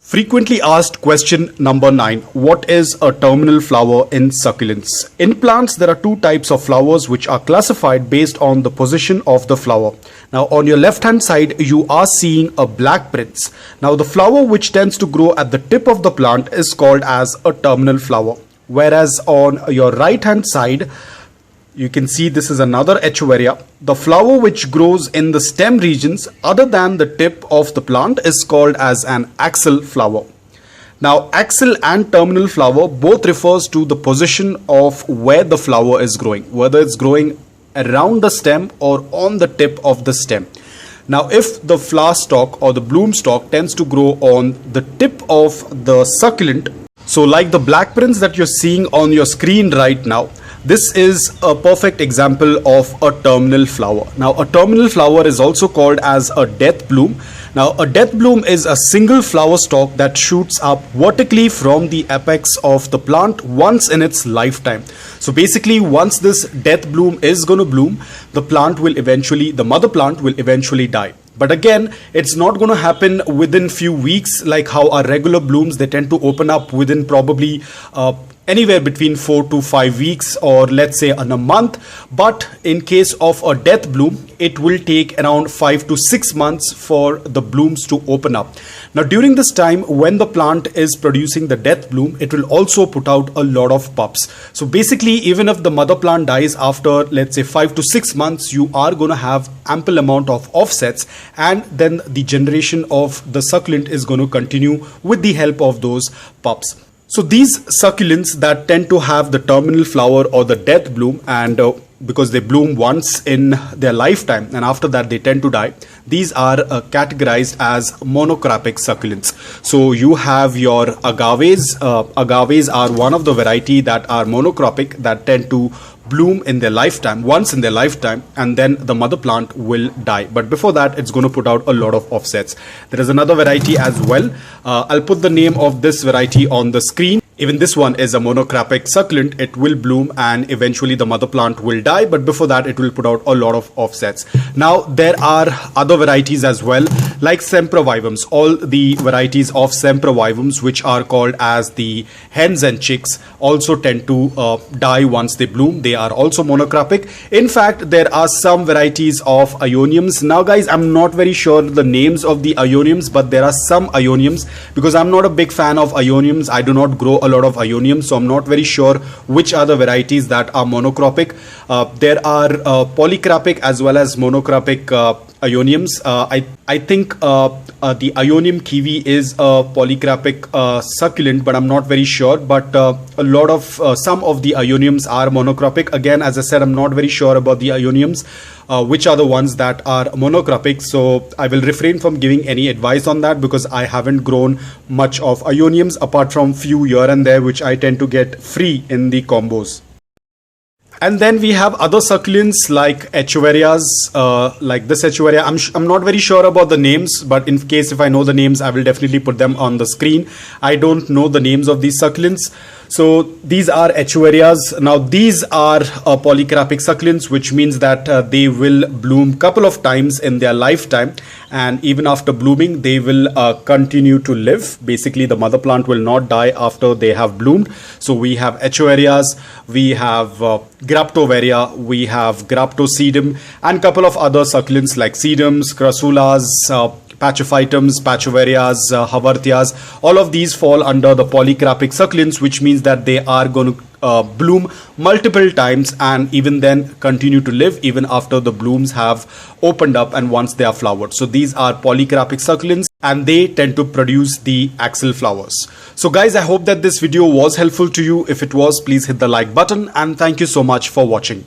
Frequently asked question number 9. What is a terminal flower in succulents? In plants, there are two types of flowers which are classified based on the position of the flower. Now, on your left hand side, you are seeing a black prince. Now, the flower which tends to grow at the tip of the plant is called as a terminal flower. Whereas on your right hand side, you can see this is another Echeveria. The flower which grows in the stem regions other than the tip of the plant is called as an Axel flower. Now, axil and terminal flower both refers to the position of where the flower is growing, whether it's growing around the stem or on the tip of the stem. Now, if the flower stalk or the bloom stalk tends to grow on the tip of the succulent, so like the black prince that you're seeing on your screen right now, this is a perfect example of a terminal flower. Now, a terminal flower is also called as a death bloom. Now, a death bloom is a single flower stalk that shoots up vertically from the apex of the plant once in its lifetime. So basically, once this death bloom is going to bloom, the mother plant will eventually die. But again, it's not going to happen within few weeks like how our regular blooms, they tend to open up within probably anywhere between 4 to 5 weeks, or let's say in a month. But in case of a death bloom, it will take around 5 to 6 months for the blooms to open up. Now, during this time when the plant is producing the death bloom, it will also put out a lot of pups. So basically, even if the mother plant dies after, let's say, 5 to 6 months, you are going to have ample amount of offsets, and then the generation of the succulent is going to continue with the help of those pups. So these succulents that tend to have the terminal flower or the death bloom, and because they bloom once in their lifetime and after that they tend to die, these are categorized as monocryptic succulents. So you have your agaves. Agaves are one of the variety that are monocryptic, that tend to bloom in their lifetime, once in their lifetime, and then the mother plant will die. But before that, it's going to put out a lot of offsets. There is another variety as well. I'll put the name of this variety on the screen. Even this one is a monocryptic succulent. It will bloom and eventually the mother plant will die, but before that it will put out a lot of offsets. Now, there are other varieties as well, like sempervivums. All the varieties of sempervivums, which are called as the hens and chicks, also tend to die once they bloom. They are also monocryptic. In fact, there are some varieties of Aeoniums. Now guys, I'm not very sure the names of the Aeoniums, but there are some Aeoniums, because I'm not a big fan of Aeoniums. I do not grow a lot of Aeonium, so I'm not very sure which are the varieties that are monocryptic. There are polycryptic as well as monocryptic Aeoniums. I think the Aeonium kiwi is a polycryptic succulent, but I'm not very sure. But a lot of some of the Aeoniums are monocryptic. Again, as I said, I'm not very sure about the Aeoniums, which are the ones that are monocryptic. So I will refrain from giving any advice on that, because I haven't grown much of Aeoniums apart from few here and there, which I tend to get free in the combos. And then we have other succulents like Echeverias, like this Echeveria. I'm not very sure about the names, but in case if I know the names, I will definitely put them on the screen. I don't know the names of these succulents. So these are Echeverias. Now these are polycryptic succulents, which means that they will bloom couple of times in their lifetime, and even after blooming they will continue to live. Basically, the mother plant will not die after they have bloomed. So we have Echeverias, we have Graptoveria, we have Graptosedum, and couple of other succulents like sedums, crassulas, Pachophytums, Pachoverias, Haworthias. All of these fall under the polycryptic succulents, which means that they are going to bloom multiple times and even then continue to live even after the blooms have opened up and once they are flowered. So these are polycryptic succulents, and they tend to produce the axil flowers. So guys, I hope that this video was helpful to you. If it was, please hit the like button, and thank you so much for watching.